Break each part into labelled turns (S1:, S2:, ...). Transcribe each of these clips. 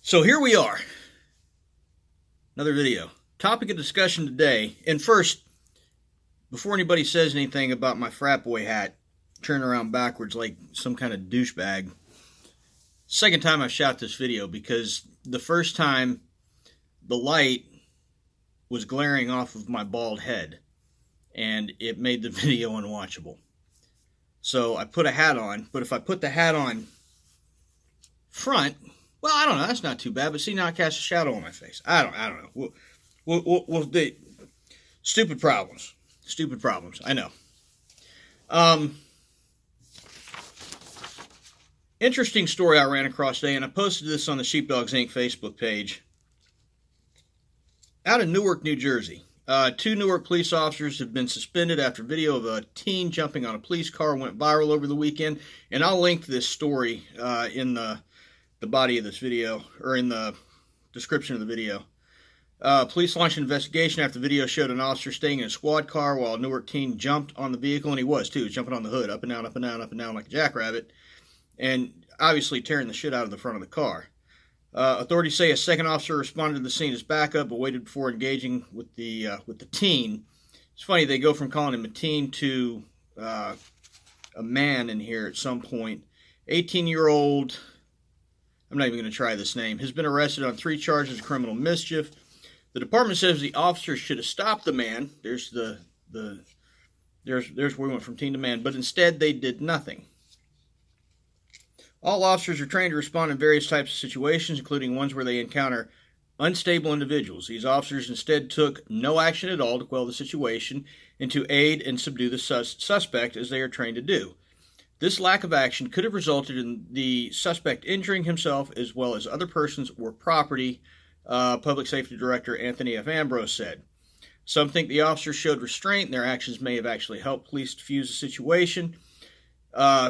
S1: So here we are, another video. Topic of discussion today. And first, before anybody says anything about my frat boy hat turning around backwards like some kind of douchebag, second time I've shot this video because the first time the light was glaring off of my bald head and it made the video unwatchable. So I put a hat on, but if I put the hat on front, well, I don't know. That's not too bad. But see, now I cast a shadow on my face. I don't know. Stupid problems. Stupid problems. I know. Interesting story I ran across today, and I posted this on the Sheepdogs Inc. Facebook page. Out of Newark, New Jersey, 2 Newark police officers have been suspended after video of a teen jumping on a police car went viral over the weekend. And I'll link this story in the body of this video, or in the description of the video. Police launched an investigation after the video showed an officer staying in a squad car while a Newark teen jumped on the vehicle, and he was too, jumping on the hood, up and down, up and down, up and down like a jackrabbit, and obviously tearing the shit out of the front of the car. Authorities say a second officer responded to the scene as backup, but waited before engaging with the teen. It's funny, they go from calling him a teen to a man in here at some point. 18-year-old, I'm not even going to try this name, has been arrested on 3 charges of criminal mischief. The department says the officers should have stopped the man. There's where we went from teen to man, but instead they did nothing. All officers are trained to respond in various types of situations, including ones where they encounter unstable individuals. These officers instead took no action at all to quell the situation and to aid and subdue the suspect, as they are trained to do. This lack of action could have resulted in the suspect injuring himself as well as other persons or property, Public Safety Director Anthony F. Ambrose said. Some think the officers showed restraint and their actions may have actually helped police defuse the situation.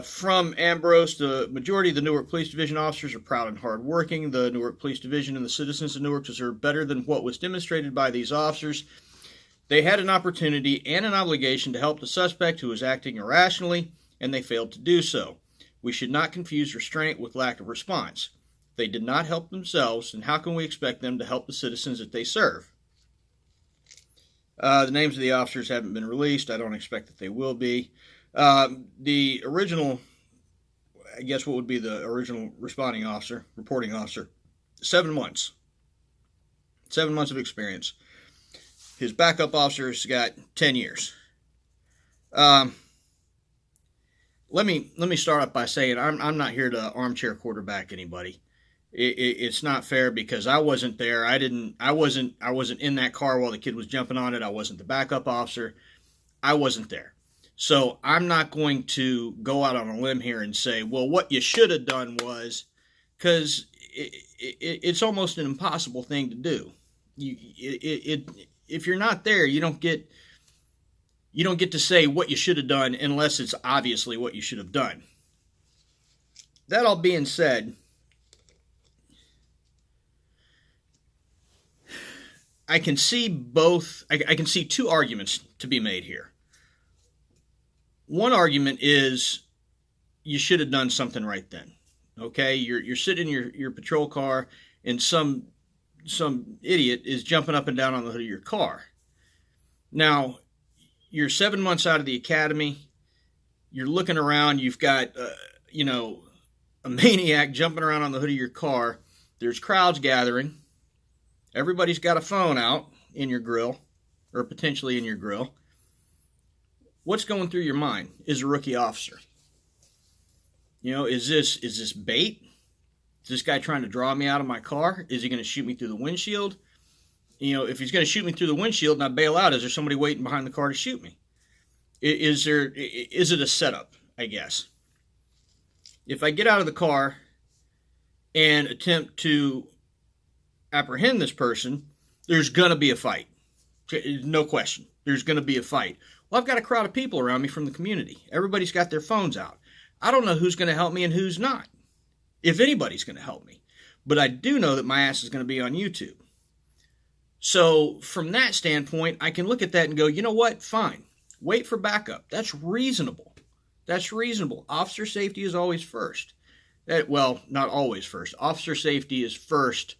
S1: From Ambrose, the majority of the Newark Police Division officers are proud and hardworking. The Newark Police Division and the citizens of Newark deserve better than what was demonstrated by these officers. They had an opportunity and an obligation to help the suspect who was acting irrationally, and they failed to do so. We should not confuse restraint with lack of response. They did not help themselves, and how can we expect them to help the citizens that they serve? The names of the officers haven't been released. I don't expect that they will be. The original, I guess what would be the original reporting officer, 7 months. 7 months of experience. His backup officer's got 10 years. Let me start off by saying I'm not here to armchair quarterback anybody. It's not fair because I wasn't there. I wasn't in that car while the kid was jumping on it. I wasn't the backup officer. I wasn't there. So I'm not going to go out on a limb here and say, well, what you should have done was, because it's almost an impossible thing to do. If you're not there, you don't get to say what you should have done unless it's obviously what you should have done. That all being said, I can see I can see 2 arguments to be made here. One argument is you should have done something right then. Okay, you're sitting in your patrol car and some idiot is jumping up and down on the hood of your car. Now, you're 7 months out of the academy. You're looking around. You've got a maniac jumping around on the hood of your car. There's crowds gathering. Everybody's got a phone out in your grill, or potentially in your grill. What's going through your mind as a rookie officer? Is this bait? Is this guy trying to draw me out of my car? Is he going to shoot me through the windshield? If he's going to shoot me through the windshield and I bail out, is there somebody waiting behind the car to shoot me? Is it a setup, I guess? If I get out of the car and attempt to apprehend this person, there's going to be a fight. No question. There's going to be a fight. Well, I've got a crowd of people around me from the community. Everybody's got their phones out. I don't know who's going to help me and who's not, if anybody's going to help me. But I do know that my ass is going to be on YouTube. So from that standpoint, I can look at that and go, you know what? Fine. Wait for backup. That's reasonable. Officer safety is always first. Well, not always first. Officer safety is first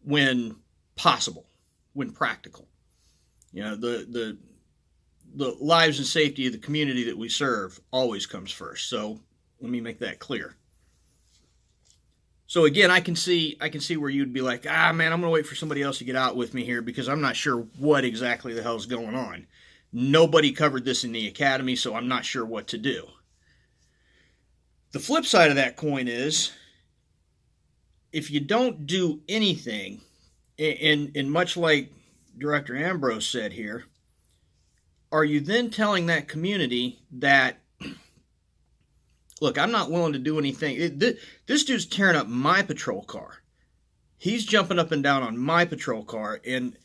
S1: when possible, when practical. The lives and safety of the community that we serve always comes first. So let me make that clear. So again, I can see where you'd be like, man, I'm going to wait for somebody else to get out with me here because I'm not sure what exactly the hell's going on. Nobody covered this in the academy, so I'm not sure what to do. The flip side of that coin is, if you don't do anything, and much like Director Ambrose said here, are you then telling that community that, look, I'm not willing to do anything. This dude's tearing up my patrol car. He's jumping up and down on my patrol car and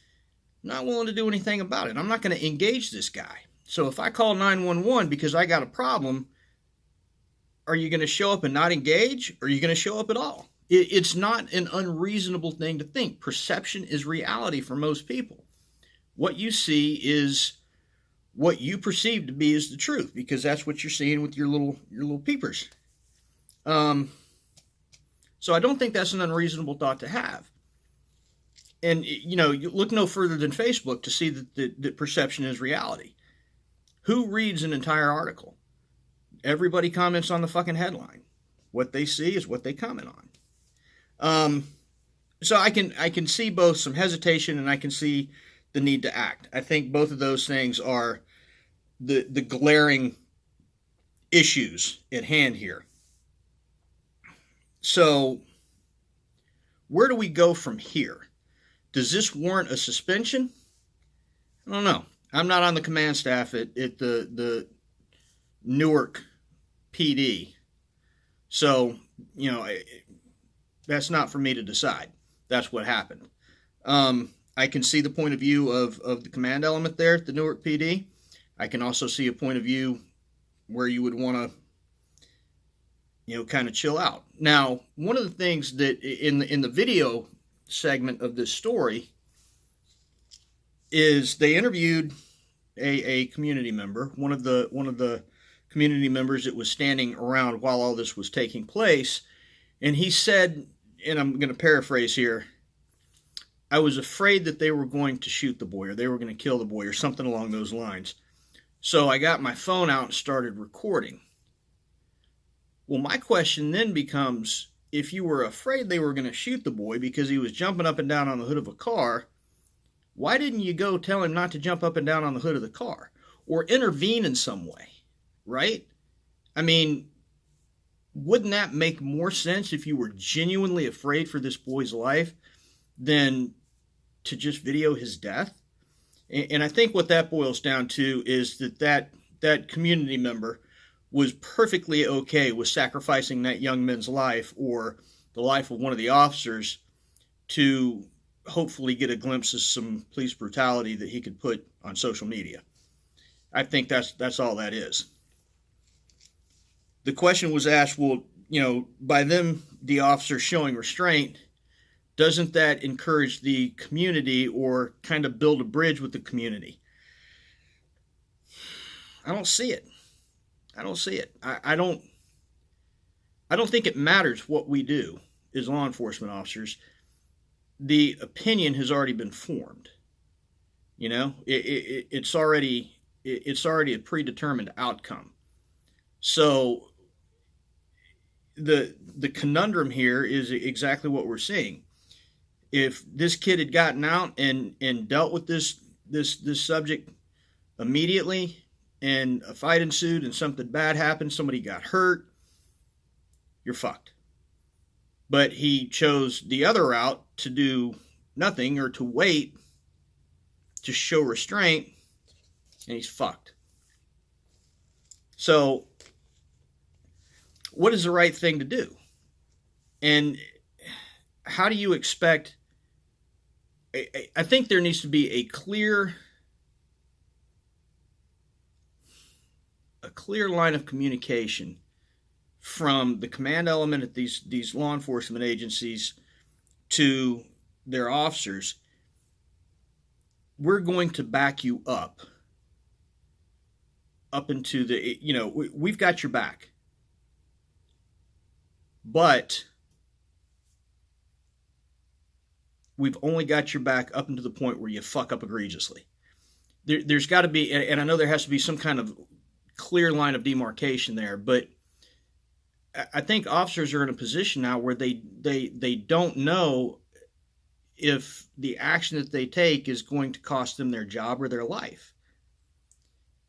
S1: not willing to do anything about it. I'm not going to engage this guy. So if I call 911 because I got a problem, are you going to show up and not engage? Or are you going to show up at all? It's not an unreasonable thing to think. Perception is reality for most people. What you see is what you perceive to be as the truth, because that's what you're seeing with your little peepers. So I don't think that's an unreasonable thought to have. And you look no further than Facebook to see that perception is reality. Who reads an entire article? Everybody comments on the fucking headline. What they see is what they comment on. So I can see both some hesitation and I can see the need to act. I think both of those things are the glaring issues at hand here. So where do we go from here? Does this warrant a suspension? I don't know. I'm not on the command staff at the Newark PD. So, that's not for me to decide. That's what happened. I can see the point of view of the command element there at the Newark PD. I can also see a point of view where you would want to, kind of chill out. Now, one of the things that in the video segment of this story is they interviewed a community member, one of the community members that was standing around while all this was taking place, and he said, and I'm going to paraphrase here, I was afraid that they were going to shoot the boy or they were going to kill the boy or something along those lines. So I got my phone out and started recording. Well, my question then becomes, if you were afraid they were going to shoot the boy because he was jumping up and down on the hood of a car, why didn't you go tell him not to jump up and down on the hood of the car or intervene in some way, right? I mean, wouldn't that make more sense if you were genuinely afraid for this boy's life than to just video his death? And I think what that boils down to is that community member was perfectly okay with sacrificing that young man's life or the life of one of the officers to hopefully get a glimpse of some police brutality that he could put on social media. I think that's all that is. The question was asked, well, by them, the officers showing restraint, doesn't that encourage the community or kind of build a bridge with the community? I don't see it. I don't think it matters what we do as law enforcement officers. The opinion has already been formed. It's already a predetermined outcome. So the conundrum here is exactly what we're seeing. If this kid had gotten out and dealt with this subject immediately, and a fight ensued and something bad happened, somebody got hurt, you're fucked. But he chose the other route to do nothing or to wait to show restraint, and he's fucked. So what is the right thing to do? And how do you expect? I think there needs to be a clear line of communication from the command element at these law enforcement agencies to their officers. We're going to back you up into the, we've got your back. But we've only got your back up until the point where you fuck up egregiously. There's got to be, and I know there has to be some kind of clear line of demarcation there, but I think officers are in a position now where they don't know if the action that they take is going to cost them their job or their life.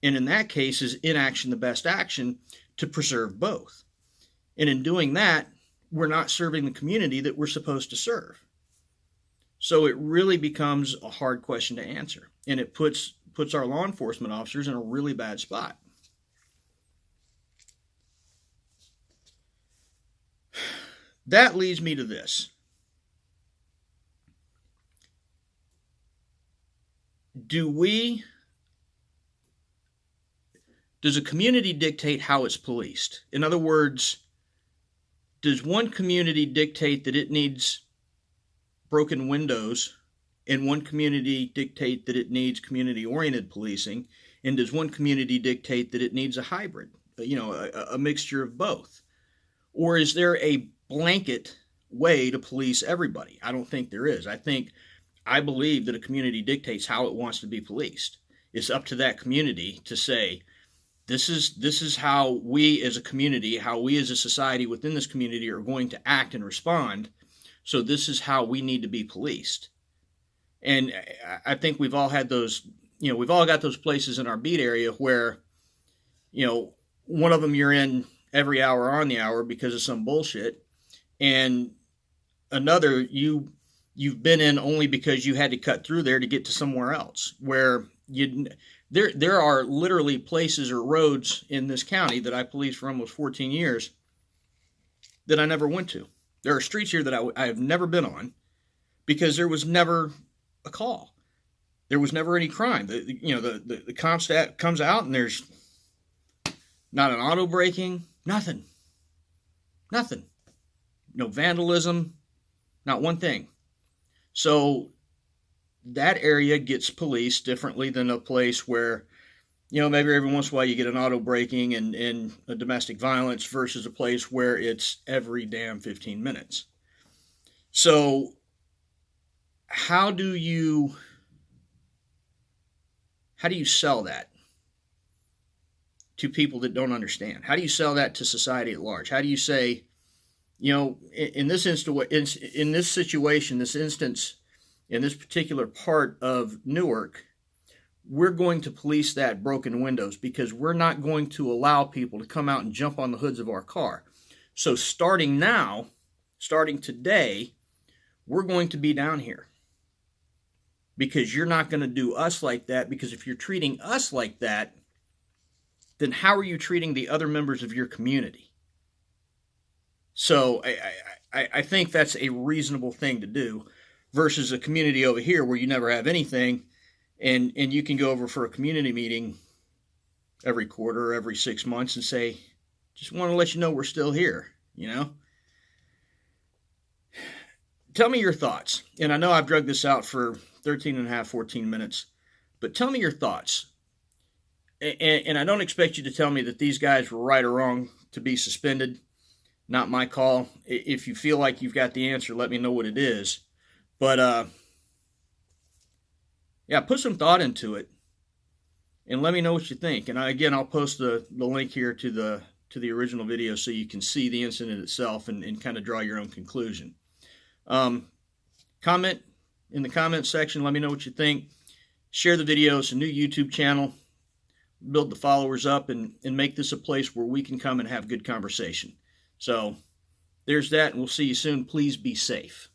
S1: And in that case, is inaction the best action to preserve both? And in doing that, we're not serving the community that we're supposed to serve. So it really becomes a hard question to answer. And it puts our law enforcement officers in a really bad spot. That leads me to this. Does a community dictate how it's policed? In other words, does one community dictate that it needs broken windows, and one community dictate that it needs community-oriented policing, and does one community dictate that it needs a hybrid, a mixture of both? Or is there a blanket way to police everybody? I don't think there is. I believe that a community dictates how it wants to be policed. It's up to that community to say, this is how we as a community, how we as a society within this community are going to act and respond. So this is how we need to be policed. And I think we've all had those, we've all got those places in our beat area where, one of them you're in every hour on the hour because of some bullshit, and another you've been in only because you had to cut through there to get to somewhere else, where there are literally places or roads in this county that I policed for almost 14 years that I never went to. There are streets here that I have never been on because there was never a call. There was never any crime. The comp stat comes out and there's not an auto braking, nothing. No vandalism, not one thing. So that area gets policed differently than a place where, maybe every once in a while you get an auto braking and a domestic violence versus a place where it's every damn 15 minutes. So how do you sell that to people that don't understand? How do you sell that to society at large? How do you say, in this situation, in this particular part of Newark, we're going to police that broken windows because we're not going to allow people to come out and jump on the hoods of our car. So starting today, we're going to be down here because you're not going to do us like that, because if you're treating us like that, then how are you treating the other members of your community? So I think that's a reasonable thing to do versus a community over here where you never have anything and you can go over for a community meeting every quarter or every 6 months and say, just want to let you know we're still here, Tell me your thoughts. And I know I've dragged this out for 13 and a half, 14 minutes, but tell me your thoughts. And I don't expect you to tell me that these guys were right or wrong to be suspended. Not my call. If you feel like you've got the answer, let me know what it is. But, put some thought into it and let me know what you think. And I'll post the link here to the original video so you can see the incident itself and kind of draw your own conclusion. Comment in the comment section. Let me know what you think. Share the video. It's a new YouTube channel. Build the followers up and make this a place where we can come and have good conversation. So there's that, and we'll see you soon. Please be safe.